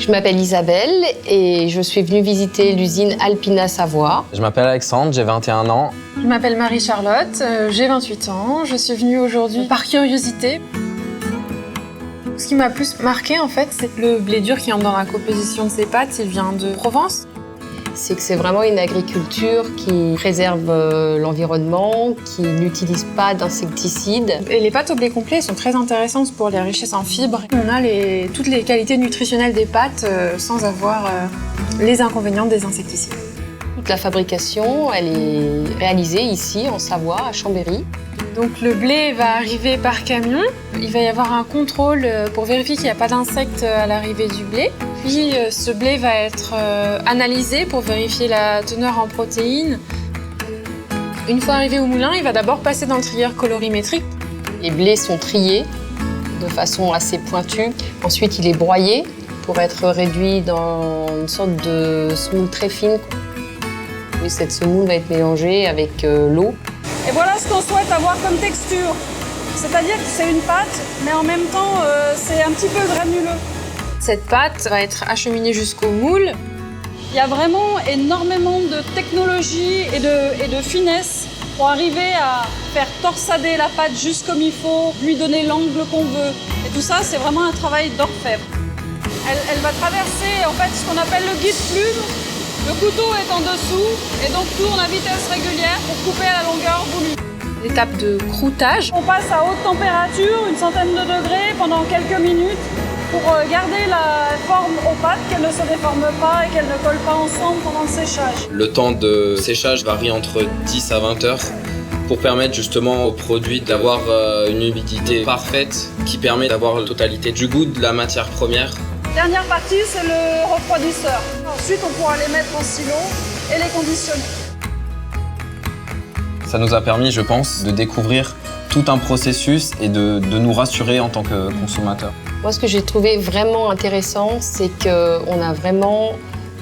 Je m'appelle Isabelle et je suis venue visiter l'usine Alpina Savoie. Je m'appelle Alexandre, j'ai 21 ans. Je m'appelle Marie-Charlotte, j'ai 28 ans. Je suis venue aujourd'hui par curiosité. Ce qui m'a plus marqué, en fait, c'est que le blé dur qui entre dans la composition de ces pâtes, il vient de Provence. C'est que c'est vraiment une agriculture qui préserve l'environnement, qui n'utilise pas d'insecticides. Et les pâtes au blé complet sont très intéressantes pour les richesses en fibres. On a toutes les qualités nutritionnelles des pâtes sans avoir les inconvénients des insecticides. Toute la fabrication, elle est réalisée ici, en Savoie, à Chambéry. Donc le blé va arriver par camion. Il va y avoir un contrôle pour vérifier qu'il n'y a pas d'insectes à l'arrivée du blé. Puis ce blé va être analysé pour vérifier la teneur en protéines. Une fois arrivé au moulin, il va d'abord passer dans le trieur colorimétrique. Les blés sont triés de façon assez pointue. Ensuite, il est broyé pour être réduit dans une sorte de semoule très fine. Et cette semoule va être mélangée avec l'eau. Et voilà ce qu'on souhaite avoir comme texture. C'est-à-dire que c'est une pâte, mais en même temps, c'est un petit peu granuleux. Cette pâte va être acheminée jusqu'au moule. Il y a vraiment énormément de technologie et de finesse pour arriver à faire torsader la pâte juste comme il faut, lui donner l'angle qu'on veut. Et tout ça, c'est vraiment un travail d'orfèvre. Elle va traverser en fait ce qu'on appelle le guide-plume. Le couteau est en dessous et donc tourne à vitesse régulière pour couper à la longueur voulue. L'étape de croûtage. On passe à haute température, une centaine de degrés, pendant quelques minutes pour garder la forme aux pâtes, qu'elles ne se déforment pas et qu'elles ne collent pas ensemble pendant le séchage. Le temps de séchage varie entre 10 à 20 heures pour permettre justement au produit d'avoir une humidité parfaite qui permet d'avoir la totalité du goût de la matière première. Dernière partie, c'est le refroidisseur. Ensuite, on pourra les mettre en silo et les conditionner. Ça nous a permis, je pense, de découvrir tout un processus et de nous rassurer en tant que consommateurs. Moi, ce que j'ai trouvé vraiment intéressant, c'est qu'on a vraiment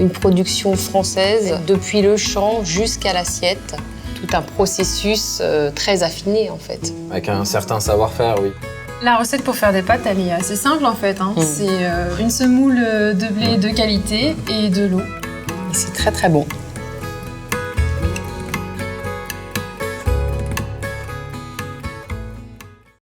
une production française depuis le champ jusqu'à l'assiette. Tout un processus très affiné, en fait. Avec un certain savoir-faire, oui. La recette pour faire des pâtes, elle est assez simple en fait. C'est une semoule de blé de qualité et de l'eau. C'est très très bon.